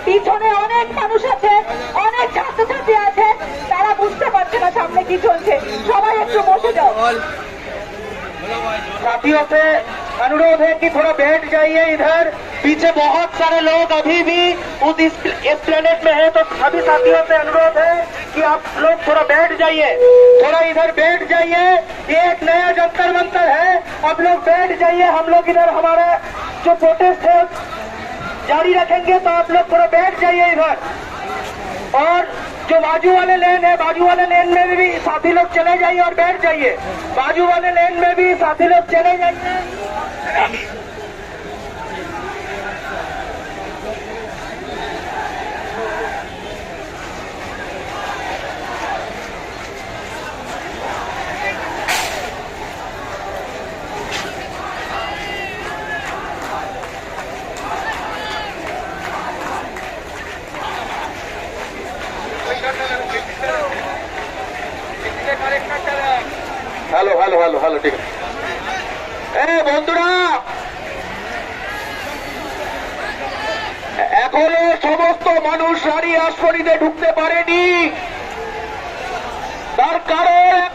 পিছনে অনেক মানুষ আছে, অনেক ছাত্রছাত্রী আছে, তারা বুঝতে পারছে না সামনে কি চলছে। সবাই একটু বসে যাও। साथियों से अनुरोध है कि थोड़ा बैठ जाइए। इधर पीछे बहुत सारे लोग अभी भी उस एस्प्लेनेड में हैं, तो सभी साथियों से अनुरोध है कि आप लोग थोड़ा बैठ जाइए, थोड़ा इधर बैठ जाइए। ये एक नया जंतर मंतर है, आप लोग बैठ जाइए। हम लोग इधर हमारा जो प्रोटेस्ट है जारी रखेंगे, तो आप लोग थोड़ा बैठ जाइए इधर। और जो बाजू वाले लेन है, बाजू वाले लेन में भी साथी लोग चले जाइए और बैठ जाइए। बाजू वाले लेन में भी साथी लोग चले जाइए। হ্যালো হ্যালো হ্যালো হ্যালো, ঠিক আছে। বন্ধুরা, এখনো সমস্ত মানুষ রানী আসরিতে ঢুকতে পারেনি। তার কারণ